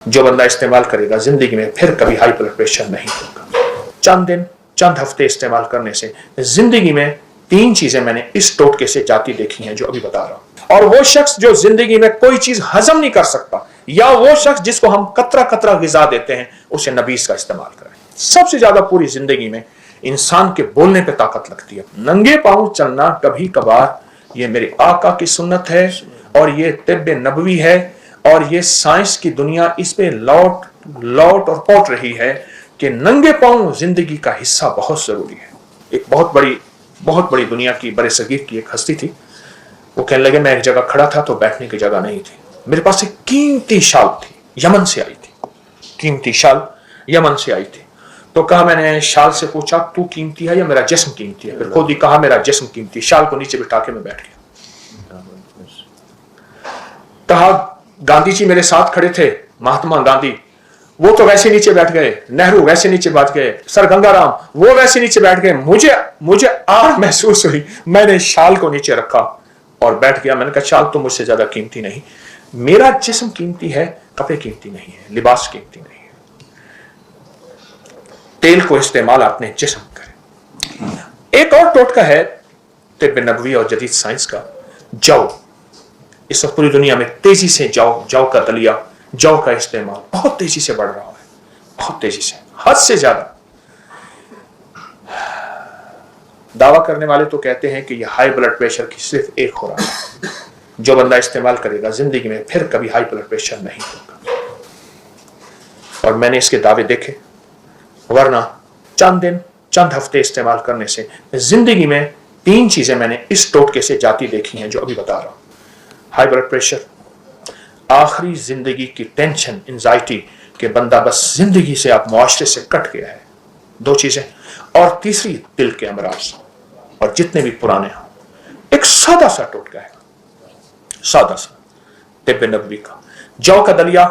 जो बंदा इस्तेमाल करेगा जिंदगी में फिर कभी हाई ब्लड प्रेशर नहीं होगा। चंद दिन चंद हफ्ते इस्तेमाल करने से जिंदगी में 3 चीजें मैंने इस टोटके से जाती देखी हैं जो अभी बता रहा हूं। और वो शख्स जो जिंदगी में कोई चीज हजम नहीं कर सकता, या वो शख्स जिसको हम कतरा कतरा गिजा देते हैं, उसे नबीस का इस्तेमाल करें। सबसे ज्यादा पूरी जिंदगी में इंसान के बोलने पे ताकत लगती है। नंगे पांव चलना कभी कभार ये मेरे आका की सुन्नत है और ये तिब्बे नबवी है, और ये साइंस की दुनिया इस पे लौट और पौट रही है कि नंगे पांव जिंदगी का हिस्सा बहुत जरूरी है। एक बहुत बड़ी दुनिया की बड़े सगीर की एक हस्ती थी। वो कहने लगे मैं एक जगह खड़ा था तो बैठने की जगह नहीं थी, मेरे पास एक कीमती शाल थी, यमन से आई थी, कीमती शाल यमन से आई थी। तो कहा, मैंने शाल से पूछा तू कीमती है या मेरा जिस्म कीमती है? फिर खुद ही कहा मेरा जिस्म कीमती। शाल को नीचे बिठा के मैं बैठ गया। कहा, गांधी जी मेरे साथ खड़े थे, महात्मा गांधी, वो तो वैसे नीचे बैठ गए, नेहरू वैसे नीचे बैठ गए, सर गंगाराम वो वैसे नीचे बैठ गए। मुझे आग महसूस हुई, मैंने शाल को नीचे रखा और बैठ गया। मैंने कहा शाल तो मुझसे ज्यादा कीमती नहीं, मेरा जिस्म कीमती है, कपड़े कीमती नहीं है, लिबास कीमती नहीं है। तेल को इस्तेमाल अपने जिस्म करें। एक और टोटका है तिब्बे नबवी और जदीद साइंस का, जौ। इस वक्त पूरी दुनिया में तेजी से जौ का दलिया, जौ का इस्तेमाल बहुत तेजी से बढ़ रहा है, बहुत तेजी से, हद से ज्यादा। दावा करने वाले तो कहते हैं कि यह हाई ब्लड प्रेशर की सिर्फ एक खुराक है, जो बंदा इस्तेमाल करेगा जिंदगी में फिर कभी हाई ब्लड प्रेशर नहीं होगा। और मैंने इसके दावे देखे, वरना चंद दिन चंद हफ्ते इस्तेमाल करने से जिंदगी में 3 चीजें मैंने इस टोटके से जाती देखी हैं जो अभी बता रहा हूं। हाई ब्लड प्रेशर, आखिरी जिंदगी की टेंशन, एंजाइटी कि बंदा बस जिंदगी से, आप मुआशरे से कट गया है, 2 चीजें। और तीसरी दिल के अमराज, और जितने भी पुराने हों। एक सादा सा टोटका है, सादा सा तिब्बे नबवी का। जौ का दलिया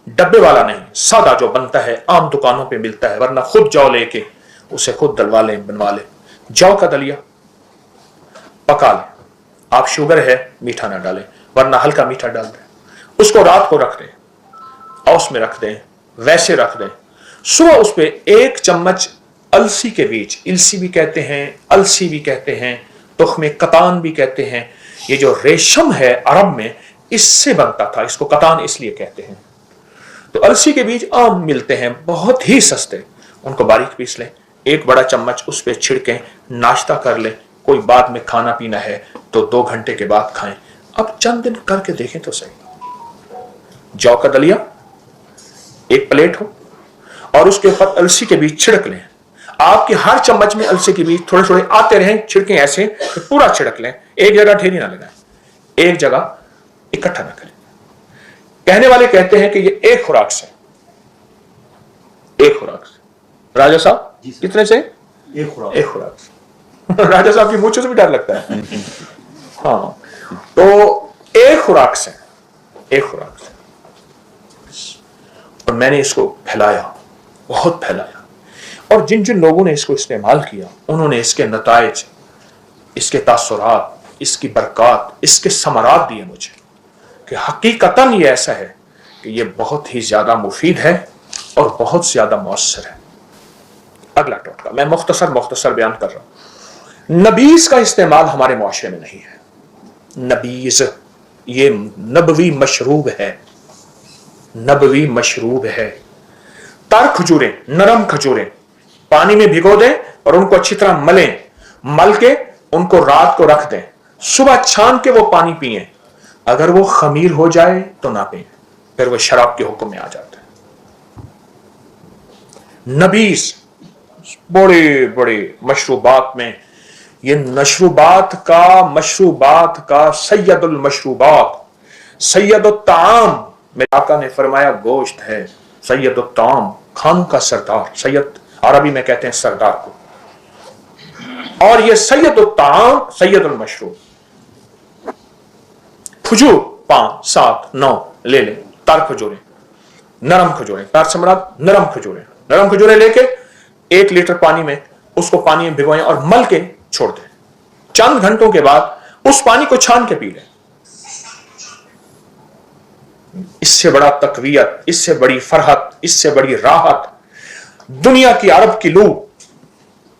डब्बे वाला नहीं, सादा जो बनता है, आम दुकानों पे मिलता है, वरना खुद जौ लेके उसे खुद दलवा लें, बनवा लें। जौ का दलिया पका लें, आप शुगर है मीठा ना डालें, वरना हल्का मीठा डाल दें। उसको रात को रख दें, औस में रख दें, वैसे रख दें। सुबह उस पे 1 चम्मच अलसी के बीज, इलसी भी कहते हैं, अलसी भी कहते हैं, तुख्मे कतान भी कहते हैं। ये जो रेशम है अरब में, इससे बनता था, इसको कतान इसलिए कहते हैं। तो अलसी के बीज आम मिलते हैं, बहुत ही सस्ते, उनको बारीक पीस लें, 1 बड़ा चम्मच उस पर छिड़कें, नाश्ता कर लें। कोई बाद में खाना पीना है तो 2 घंटे के बाद खाएं। अब चंद दिन करके देखें तो सही। जौ का दलिया 1 प्लेट हो और उसके ऊपर अलसी के बीज छिड़क लें। आपके हर चम्मच में अलसी के बीज थोड़े थोड़े आते रहें, छिड़कें ऐसे, तो पूरा छिड़क लें, एक जगह ढेरी ना लगाएं, एक जगह इकट्ठा ना करें। कहने वाले कहते हैं कि ये एक खुराक से, एक खुराक से। राजा साहब कितने से? एक खुराक से। राजा साहब की मूंछों से भी डर लगता है। हाँ, तो एक खुराक से, एक खुराक से। और मैंने इसको फैलाया, बहुत फैलाया, और जिन जिन लोगों ने इसको इस्तेमाल किया, उन्होंने इसके नताइज, इसके तासुरात, इसकी बरकत, इसके समरात दिए मुझे कि हकीकतन ये ऐसा है कि ये बहुत ही ज्यादा मुफीद है और बहुत ज्यादा मौसर है। अगला टोटका मैं मुख्तसर बयान कर रहा हूं। नबीज का इस्तेमाल हमारे मुआशरे में नहीं है। नबीज ये नबवी मशरूब है, नबवी मशरूब है। तर खजूरें, नरम खजूरें पानी में भिगो दें और उनको अच्छी तरह मलें, मल के उनको रात को रख दें, सुबह छान के वो पानी पिएं। अगर वो खमीर हो जाए तो ना पिएं, फिर वो शराब के हुक्म में आ जाता है। नबीज बड़े बड़े मशरूबात में, ये मशरूबात का सैयदुल मशरूबात, सैयदुल ताम। मेरे आका ने फरमाया गोश्त है, सैयदुल ताम, खान का सरदार। सैयद अरबी में कहते हैं सरदार को। और ये सैयदुल ताम, सैयदुल मशरूब। खजूर 5, 7, 9 ले लें, तार खजूरें, नरम खजूरें, तार सम्राट नरम खजूरें, नरम खजूरें लेके 1 लीटर पानी में उसको पानी में भिगोएं और मल के छोड़ दें। चंद घंटों के बाद उस पानी को छान के पी लें। इससे बड़ा तकवीयत, इससे बड़ी फरहत, इससे बड़ी राहत दुनिया की अरब की लू,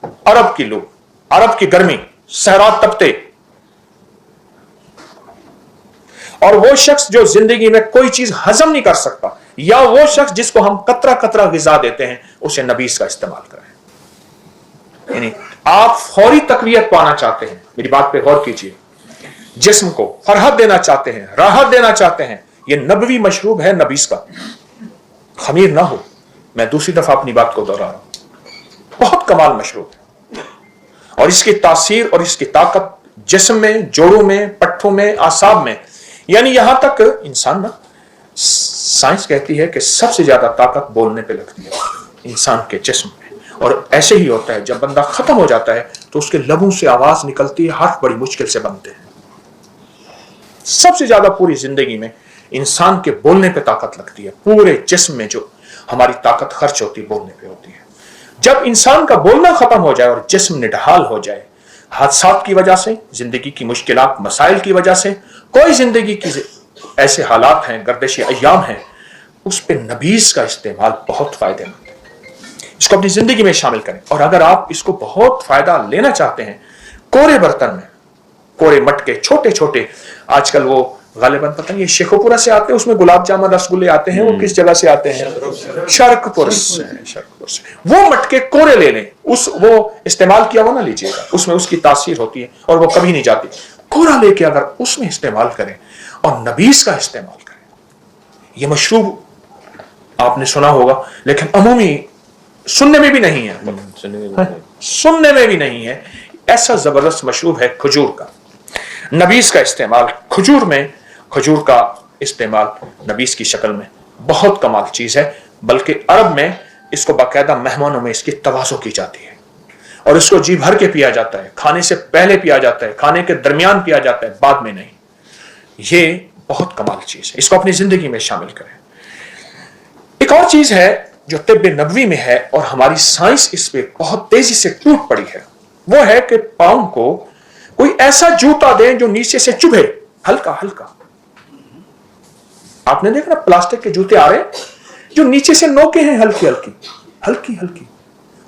अरब की लू, अरब की गर्मी, सहरा तपते, और वो शख्स जो जिंदगी में कोई चीज हजम नहीं कर सकता, या वो शख्स जिसको हम कतरा कतरा गिजा देते हैं, उसे नबीस का इस्तेमाल करें। यानी आप फौरी तकवीयत पाना चाहते हैं, मेरी बात पे गौर कीजिए, जिस्म को फरहत देना चाहते हैं, राहत देना चाहते हैं, ये नबवी मशरूब है नबीस का, खमीर ना हो। मैं दूसरी दफा अपनी बात को दोहरा रहा हूं, बहुत कमाल मशरूब है, और इसकी तासीर और इसकी ताकत जिस्म में, जोड़ों में, पट्ठों में, आसाब में, यानी यहां तक इंसान ना, साइंस कहती है कि सबसे ज्यादा ताकत बोलने पे लगती है इंसान के जिस्म में। और ऐसे ही होता है, जब बंदा खत्म हो जाता है तो उसके लबों से आवाज निकलती है, हर्फ बड़ी मुश्किल से बनते हैं। सबसे ज्यादा पूरी जिंदगी में इंसान के बोलने पे ताकत लगती है, पूरे जिस्म में जो हमारी ताकत खर्च होती है बोलने पे होती है। जब इंसान का बोलना खत्म हो जाए और जिस्म निढाल हो जाए, हादसात की वजह से, जिंदगी की मुश्किलात मसाइल की वजह से, कोई जिंदगी की ऐसे हालात हैं, गर्दिश अय्याम हैं, उस पे नबीस का इस्तेमाल बहुत फायदेमंद है। इसको अपनी जिंदगी में शामिल करें। और अगर आप इसको बहुत फायदा लेना चाहते हैं, कोरे बर्तन में, कोरे मटके छोटे छोटे, आजकल वो गालिबन पता नहीं शेखोपुरा से आते हैं, उसमें गुलाब जामुन रसगुल्ले आते हैं, वो किस जगह से आते हैं? शर्कपुर से। शर्कपुर से वो मटके कोरे ले लें, वो इस्तेमाल किया हुआ ना लीजिएगा, उसमें उसकी तासीर होती है और वो कभी नहीं जाती। कोरा लेके अगर उसमें इस्तेमाल करें और नबीस का इस्तेमाल करें, ये मशरूब आपने सुना होगा, लेकिन अमूमी सुनने में भी नहीं है, सुनने में भी नहीं है, ऐसा जबरदस्त मशरूब है खजूर का। नबीस का इस्तेमाल खजूर में, खजूर का इस्तेमाल नबीस की शक्ल में बहुत कमाल चीज है। बल्कि अरब में इसको बाकायदा मेहमानों में इसकी तवाज़ो की जाती है और इसको जी भर के पिया जाता है, खाने से पहले पिया जाता है, खाने के दरमियान पिया जाता है, बाद में नहीं। ये बहुत कमाल चीज है, इसको अपनी जिंदगी में शामिल करें। एक और चीज है जो तिब्ब नबवी में है और हमारी साइंस इस पे बहुत तेजी से टूट पड़ी है, वो है कि पांव को कोई ऐसा जूता दें जो नीचे से चुभे, हल्का हल्का। आपने देखा ना प्लास्टिक के जूते आ रहे हैं जो नीचे से नोके हैं, हल्की हल्की हल्की हल्की।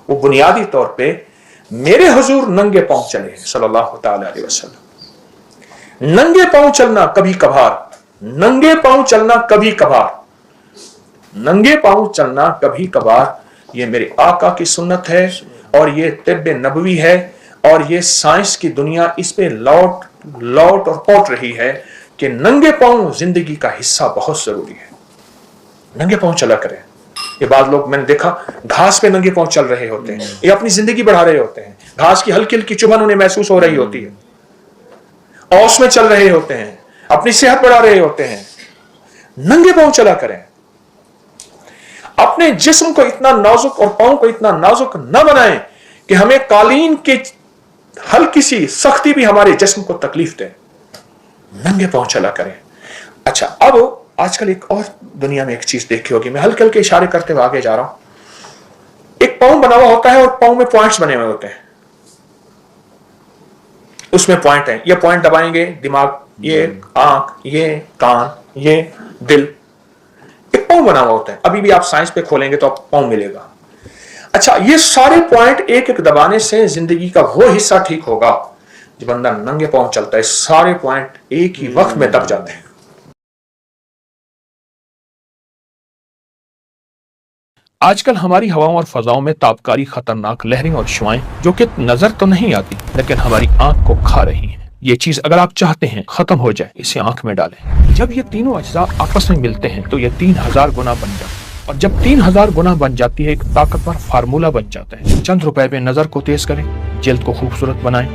वो बुनियादी तौर पे मेरे हुजूर नंगे पांव चले हैं सल्लल्लाहु तआला अलैहि वसल्लम। नंगे पांव चलना कभी कभार, नंगे पांव चलना कभी कभार, नंगे पांव चलना कभी कभार, ये मेरे आका की सुन्नत है और ये तिब्ब नबवी है। और ये साइंस की दुनिया इस पे लौट लौट और पौट रही है कि नंगे पांव जिंदगी का हिस्सा बहुत जरूरी है। नंगे पांव चला करें। ये बाद लोग मैंने देखा घास पे नंगे पांव चल रहे होते हैं, ये अपनी जिंदगी बढ़ा रहे होते हैं, घास की हल्की हल्की चुभन उन्हें महसूस हो रही होती है, औस में चल रहे होते हैं, अपनी सेहत बढ़ा रहे होते हैं। नंगे पांव चला करें। अपने जिस्म को इतना नाजुक और पांव को इतना नाजुक न बनाएं कि हमें कालीन की हल्की सी सख्ती भी हमारे जिस्म को तकलीफ दे। नंगे पांव चला करें। अच्छा, अब आजकल एक और दुनिया में एक चीज देखी होगी, मैं हल्के हल्के इशारे करते हुए आगे जा रहा हूं। एक पांव बना हुआ होता है और पांव में पॉइंट्स बने हुए होते हैं, उसमें पॉइंट है, ये पॉइंट दबाएंगे दिमाग, ये आंख, ये कान, ये दिल, एक पांव बना हुआ होता है। अभी भी आप साइंस पे खोलेंगे तो आप पांव मिलेगा। अच्छा, ये सारे पॉइंट एक एक दबाने से जिंदगी का वो हिस्सा ठीक होगा। जब बंदा नंगे पांव चलता है, सारे पॉइंट एक ही वक्त में दब जाते हैं। आजकल हमारी हवाओं और फजाओं में ताबकारी खतरनाक लहरें और शुआएं जो कि नजर तो नहीं आती लेकिन हमारी आंख को खा रही हैं। ये चीज अगर आप चाहते हैं खत्म हो जाए, इसे आंख में डालें। जब ये तीनों अज्जा आपस में मिलते हैं तो ये 3000 गुना बन जाते हैं, और जब 3000 गुना बन जाती है एक ताकतवर फार्मूला बन जाता है। चंद रुपए में नजर को तेज करें, जल्द को खूबसूरत बनाएं।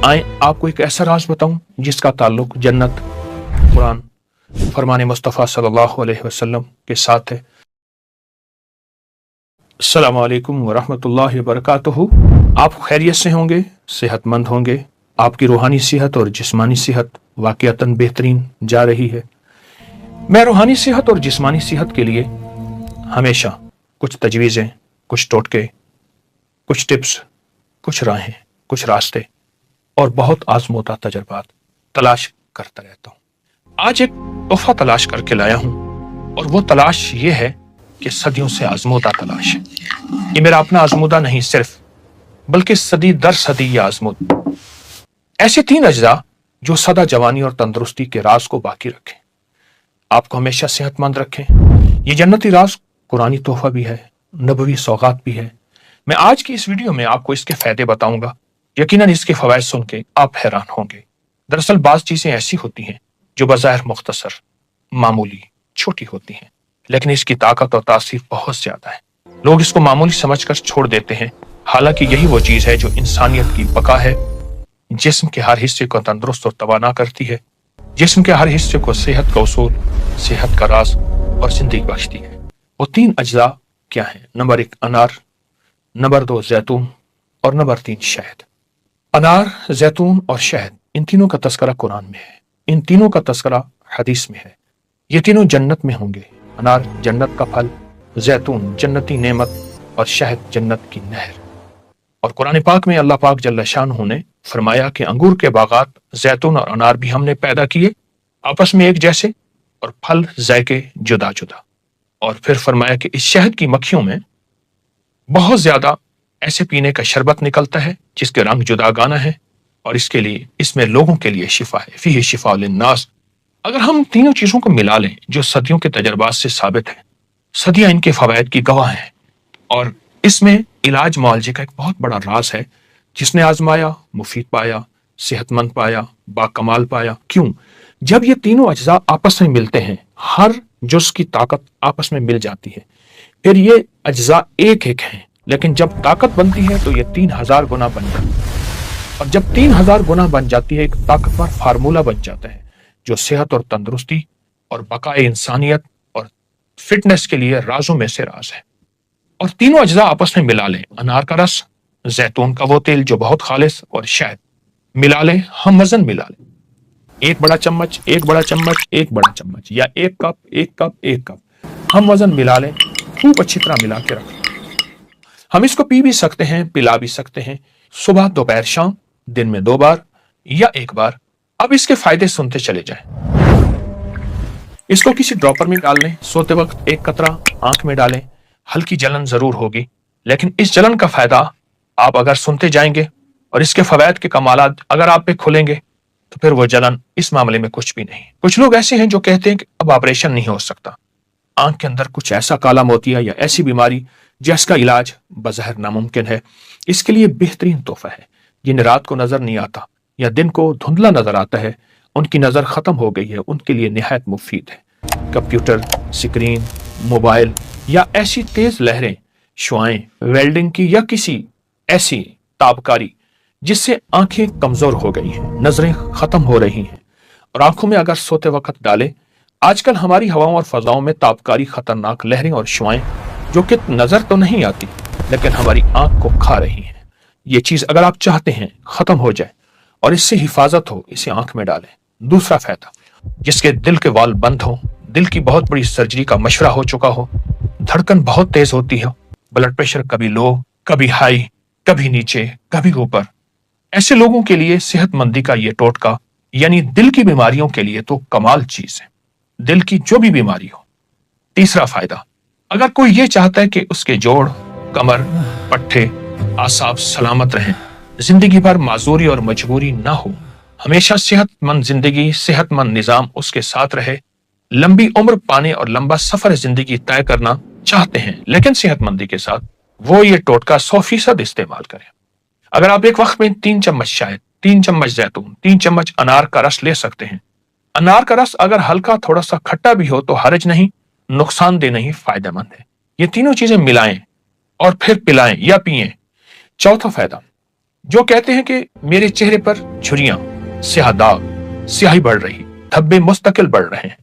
आए आपको एक ऐसा राज बताऊं जिसका ताल्लुक जन्नत, कुरान, फरमान मुस्तफ़ा सल्लल्लाहु अलैहि वसल्लम के साथ है। अस्सलामु अलैकुम वरहमतुल्लाहि वबरकातुहू। आप खैरियत से होंगे, सेहतमंद होंगे, आपकी रूहानी सेहत और जिस्मानी सेहत वाकईतन बेहतरीन जा रही है। मैं रूहानी सेहत और जिस्मानी सेहत के लिए हमेशा कुछ तजवीज़ें, कुछ टोटके, कुछ टिप्स, कुछ राहें, कुछ रास्ते और बहुत आजमोदा तजर्बात तलाश करता रहता हूँ। आज एक तोहफा तलाश करके लाया हूं और वो तलाश ये है कि सदियों से आजमूदा तलाश है। ये मेरा अपना आजमूदा नहीं सिर्फ, बल्कि सदी दर सदी ये आजमूद। ऐसे 3 अज्जा जो सदा जवानी और तंदुरुस्ती के राज को बाकी रखें, आपको हमेशा सेहतमंद रखें। ये जन्नती राज कुरानी तोहफा भी है, नबवी सौगात भी है। मैं आज की इस वीडियो में आपको इसके फायदे बताऊंगा। यकीनन इसके फवायद सुन के आप हैरान होंगे। दरअसल बाज चीजें ऐसी होती हैं जो बज़ाहिर मुख्तसर, मामूली, छोटी होती हैं, लेकिन इसकी ताकत और तासीर बहुत ज्यादा है। लोग इसको मामूली समझकर छोड़ देते हैं, हालांकि यही वो चीज है जो इंसानियत की बका है, जिस्म के हर हिस्से को तंदुरुस्त और तवाना करती है, जिस्म के हर हिस्से को सेहत का उसूल, सेहत का राज और जिंदगी बख्शती है। वो 3 अज्जा क्या हैं? नंबर 1 अनार, नंबर 2 जैतून और नंबर 3 शहद। अनार, जैतून और शहद, इन तीनों का तस्करा कुरान में है, इन तीनों का तस्करा हदीस में है। ये तीनों जन्नत में होंगे। अनार जन्नत का फल, जैतून जन्नती नेमत और शहद जन्नत की नहर। और कुरान पाक में अल्लाह पाक जल्ल शानहू ने फरमाया कि अंगूर के बागात, जैतून और अनार भी हमने पैदा किए, आपस में एक जैसे और फल जायके जुदा जुदा। और फिर फरमाया कि इस शहद की मक्खियों में बहुत ज्यादा ऐसे पीने का शरबत निकलता है जिसके रंग जुदागाना है, और इसके लिए इसमें लोगों के लिए शिफा है, फीही शिफा लिन्नास। अगर हम तीनों चीजों को मिला लें जो सदियों के तजर्बात से साबित है, सदियां इनके फवायद की गवाह हैं, और इसमें इलाज मुआलजे का एक बहुत बड़ा राज है। जिसने आजमाया मुफीद पाया, सेहतमंद पाया, बाकमाल पाया। क्यों? जब ये तीनों अज्जा आपस में मिलते हैं, हर जुज़ की ताकत आपस में मिल जाती है। फिर ये अज्जा एक एक हैं, लेकिन जब ताकत बनती है तो ये 3000 गुना बन जाती है, और जब 3000 गुना बन जाती है एक ताकतवर फार्मूला बन जाता है जो सेहत और तंदुरुस्ती और बकाए इंसानियत और फिटनेस के लिए राजों में से राज है। और तीनों अज्जा आपस में मिला लें, अनार का रस, जैतून का वो तेल जो बहुत खालिस, और शहद मिला लें, हम वजन मिला लें, 1 बड़ा चम्मच, 1 बड़ा चम्मच, 1 बड़ा चम्मच, या 1 कप, 1 कप, 1 कप, हम वजन मिला लें, खूब अच्छी तरह मिला के रखें। हम इसको पी भी सकते हैं, पिला भी सकते हैं, सुबह, दोपहर, शाम, दिन में 2 बार या 1 बार। अब इसके फायदे सुनते चले जाएं। इसको किसी ड्रॉपर में डाल लें, सोते वक्त 1 कतरा आंख में डालें। हल्की जलन जरूर होगी, लेकिन इस जलन का फायदा आप अगर सुनते जाएंगे और इसके फवायद के कमालात अगर आप पे खुलेंगे तो फिर वो जलन इस मामले में कुछ भी नहीं। कुछ लोग ऐसे हैं जो कहते हैं कि अब ऑपरेशन नहीं हो सकता, आंख के अंदर कुछ ऐसा काला मोतिया या ऐसी बीमारी जिसका इलाज बज़ाहिर नामुमकिन है। इसके लिए बेहतरीन तोहफा है। जिन्हें रात को नजर नहीं आता या दिन को धुंधला नजर आता है, उनकी नजर खत्म हो गई है, उनके लिए निहायत मुफीद है। कंप्यूटर स्क्रीन, मोबाइल या ऐसी तेज लहरें, शुआएं, वेल्डिंग की या किसी ऐसी ताबकारी जिससे आंखें कमजोर हो गई हैं, नजरें खत्म हो रही हैं, और आंखों में अगर सोते वक्त डालें। आजकल हमारी हवाओं और फजाओं में ताबकारी खतरनाक लहरें और शुआएं जो कि नजर तो नहीं आती लेकिन हमारी आंख को खा रही हैं। ये चीज अगर आप चाहते हैं खत्म हो जाए और इससे हिफाजत हो, इसे आंख में डालें। दूसरा फायदा, जिसके दिल के वाल्व बंद हो, दिल की बहुत बड़ी सर्जरी का मशवरा हो चुका हो, धड़कन बहुत तेज होती हो, ब्लड प्रेशर कभी लो, कभी हाई, कभी नीचे, कभी ऊपर, ऐसे लोगों के लिए सेहतमंदी का ये टोटका, यानी दिल की बीमारियों के लिए तो कमाल चीज है, दिल की जो भी बीमारी हो। तीसरा फायदा, अगर कोई ये चाहता है कि उसके जोड़, कमर, पट्टे, आसाब सलामत रहें, जिंदगी भर माजूरी और मजबूरी ना हो, हमेशा सेहतमंद जिंदगी, सेहतमंद निजाम उसके साथ रहे, लंबी उम्र पाने और लंबा सफर जिंदगी तय करना चाहते हैं लेकिन सेहतमंदी के साथ, वो ये टोटका 100% इस्तेमाल करें। अगर आप एक वक्त में 3 चम्मच शहद, 3 चम्मच जैतून, 3 चम्मच अनार का रस ले सकते हैं। अनार का रस अगर हल्का थोड़ा सा खट्टा भी हो तो हर्ज नहीं, नुकसानदेह नहीं, फायदेमंद है। ये तीनों चीजें मिलाएं और फिर पिलाएं या पिएं। चौथा फायदा, जो कहते हैं कि मेरे चेहरे पर झुर्रियां, स्याह दाग, स्याही बढ़ रही, धब्बे मुस्तकिल बढ़ रहे हैं,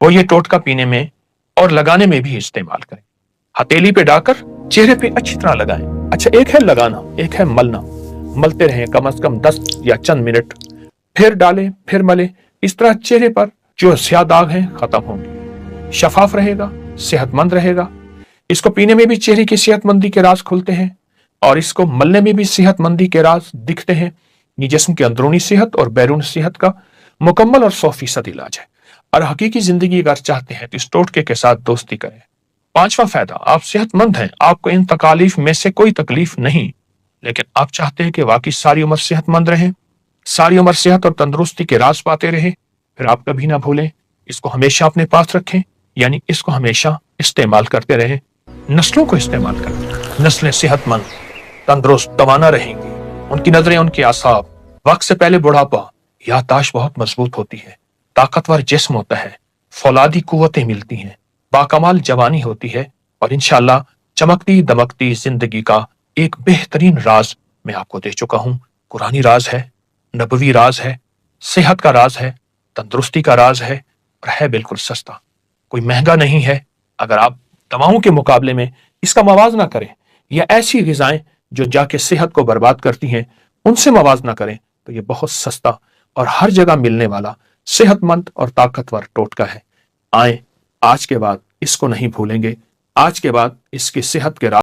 वो ये टोटका पीने में और लगाने में भी इस्तेमाल करें। हथेली पे डालकर चेहरे पे अच्छी तरह लगाएं। अच्छा, एक है लगाना, एक है मलना। मलते रहें कम से कम 10 या चंद मिनट, फिर डालें, फिर मलें। इस तरह चेहरे पर जो स्याह दाग हैं खत्म होंगे, शफाफ रहेगा, सेहतमंद रहेगा। इसको पीने में भी चेहरे की सेहतमंदी के राज खुलते हैं और इसको मलने में भी सेहतमंदी के राज दिखते हैं। ये जिस्म की अंदरूनी सेहत और बैरून सेहत का मुकम्मल और 100% इलाज है। اور حقیقی زندگی اگر چاہتے ہیں تو اس ٹوٹکے کے ساتھ دوستی کریں۔ پانچواں فائدہ، آپ صحت مند ہیں، آپ کو ان تکالیف میں سے کوئی تکلیف نہیں، لیکن آپ چاہتے ہیں کہ واقعی ساری عمر صحت مند رہیں، ساری عمر صحت اور تندرستی کے راز پاتے رہیں، پھر آپ کبھی نہ بھولیں، اس کو ہمیشہ اپنے پاس رکھیں، یعنی اس کو ہمیشہ استعمال کرتے رہیں، نسلوں کو استعمال کریں۔ نسلیں صحت مند، تندرست، توانا رہیں گی، ان کی نظریں، ان کے اعصاب، وقت سے پہلے بڑھاپا، یادداشت بہت مضبوط ہوتی ہے، طاقتور جسم ہوتا ہے، فولادی قوتیں ملتی ہیں، باکمال جوانی ہوتی ہے، اور انشاءاللہ چمکتی دمکتی زندگی کا ایک بہترین راز میں آپ کو دے چکا ہوں۔ قرآنی راز ہے، نبوی راز ہے، صحت کا راز ہے، تندرستی کا راز ہے، اور ہے بالکل سستا، کوئی مہنگا نہیں ہے۔ اگر آپ دواؤں کے مقابلے میں اس کا موازنہ کریں، یا ایسی غذائیں جو جا کے صحت کو برباد کرتی ہیں ان سے موازنہ کریں، تو یہ بہت سستا اور ہر جگہ ملنے والا صحت مند اور طاقتور ٹوٹکا ہے۔ آئیں، آج کے بعد اس کو نہیں بھولیں گے، آج کے بعد اس کی صحت کے راز